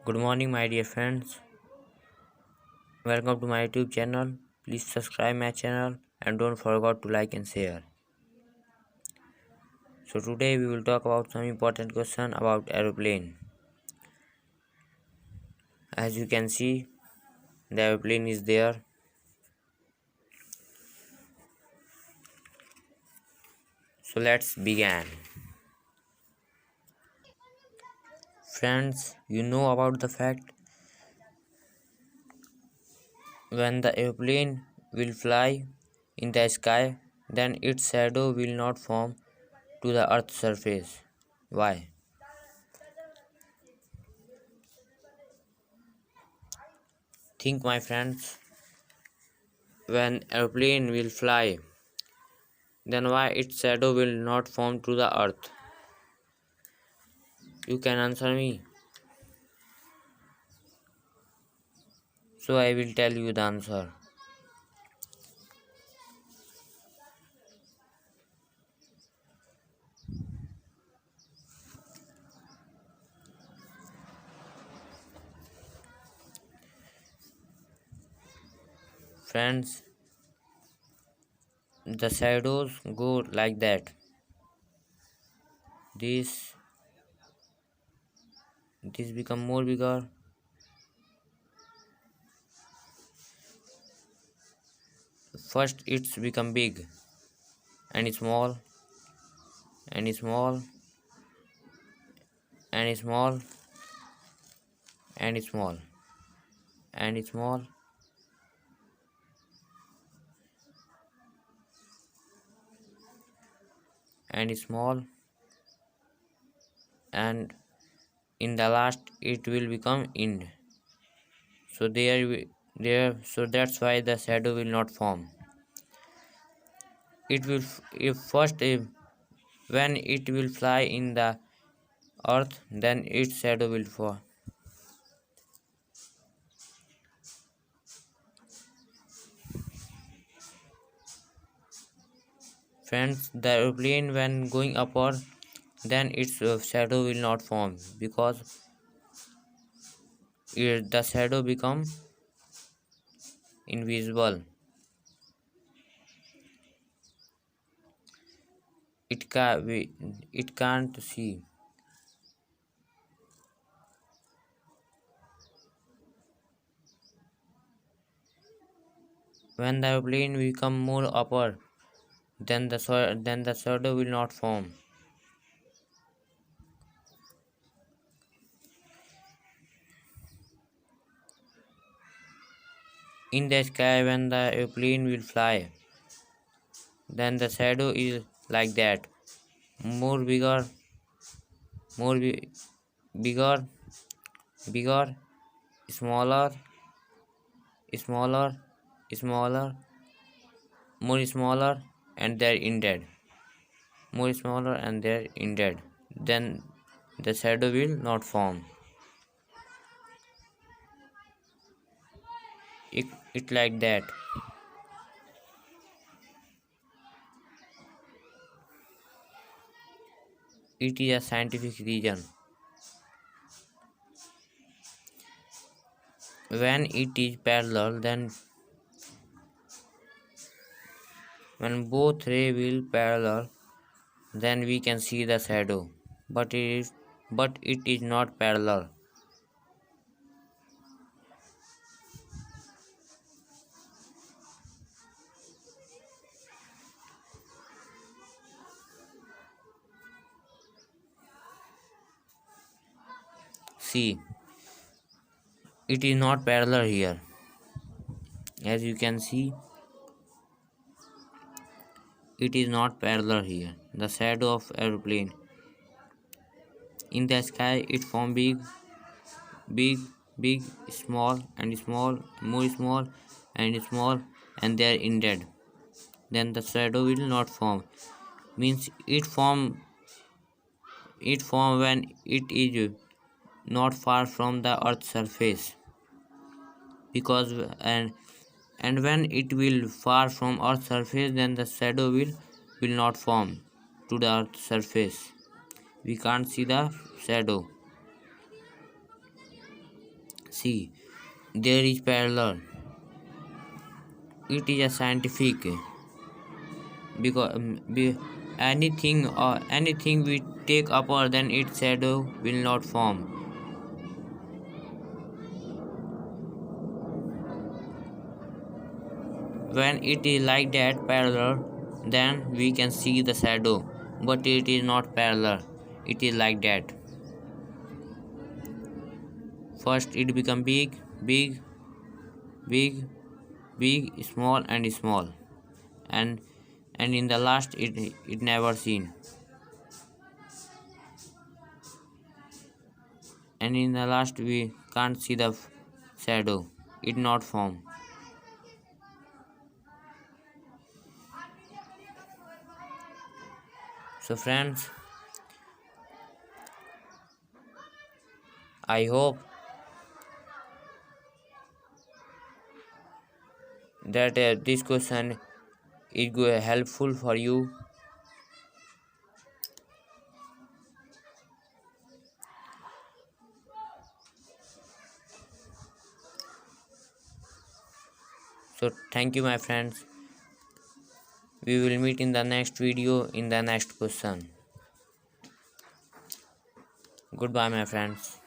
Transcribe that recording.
Good morning, my dear friends. Welcome to my YouTube channel. Please subscribe my channel and don't forget to like and share. So today we will talk about some important question about aeroplane. As you can see, the aeroplane is there. So let's begin. Friends, you know about the fact when the aeroplane will fly in the sky, then its shadow will not form to the earth's surface. Why? Think, my friends, when aeroplane will fly, then why its shadow will not form to the earth? You can answer me. So I will tell you the answer. Friends, the shadows go like that. This this become more bigger. First it's become big and small and small and small and small and small and small, and in the last it will become end. So so that's why the shadow will not form. It will if first if when it will fly in the earth, then its shadow will fall. Friends, the airplane when going upward, then its shadow will not form because the shadow become invisible. It can't see. When the airplane become more upward, then the shadow will not form. In the sky, when the airplane will fly, then the shadow is like that, more bigger, more bigger, bigger, smaller, smaller, smaller, more smaller, and they're ended. More smaller and they're ended. Then the shadow will not form. It like that. It is a scientific reason. When it is parallel, then when both rays will parallel, then we can see the shadow. But it is not parallel. See, it is not parallel here. As you can see, it is not parallel here. The shadow of aeroplane in the sky, it form big, big, small, more small, and they are ended. Then the shadow will not form. Means it form when it is not far from the earth's surface. Because and when it will far from earth's surface, then the shadow will not form to the earth's surface. We can't see the shadow. See, there is parallel. It is a scientific because anything we take upper than its shadow will not form. When it is like that parallel, then we can see the shadow, but it is not parallel. It is like that. First it become big, big, big, big, small and small, and in the last it never seen, and in the last we can't see the shadow. It not form. So friends, I hope that this question is helpful for you. So thank you my friends. We will meet in the next video in the next question. Goodbye my friends.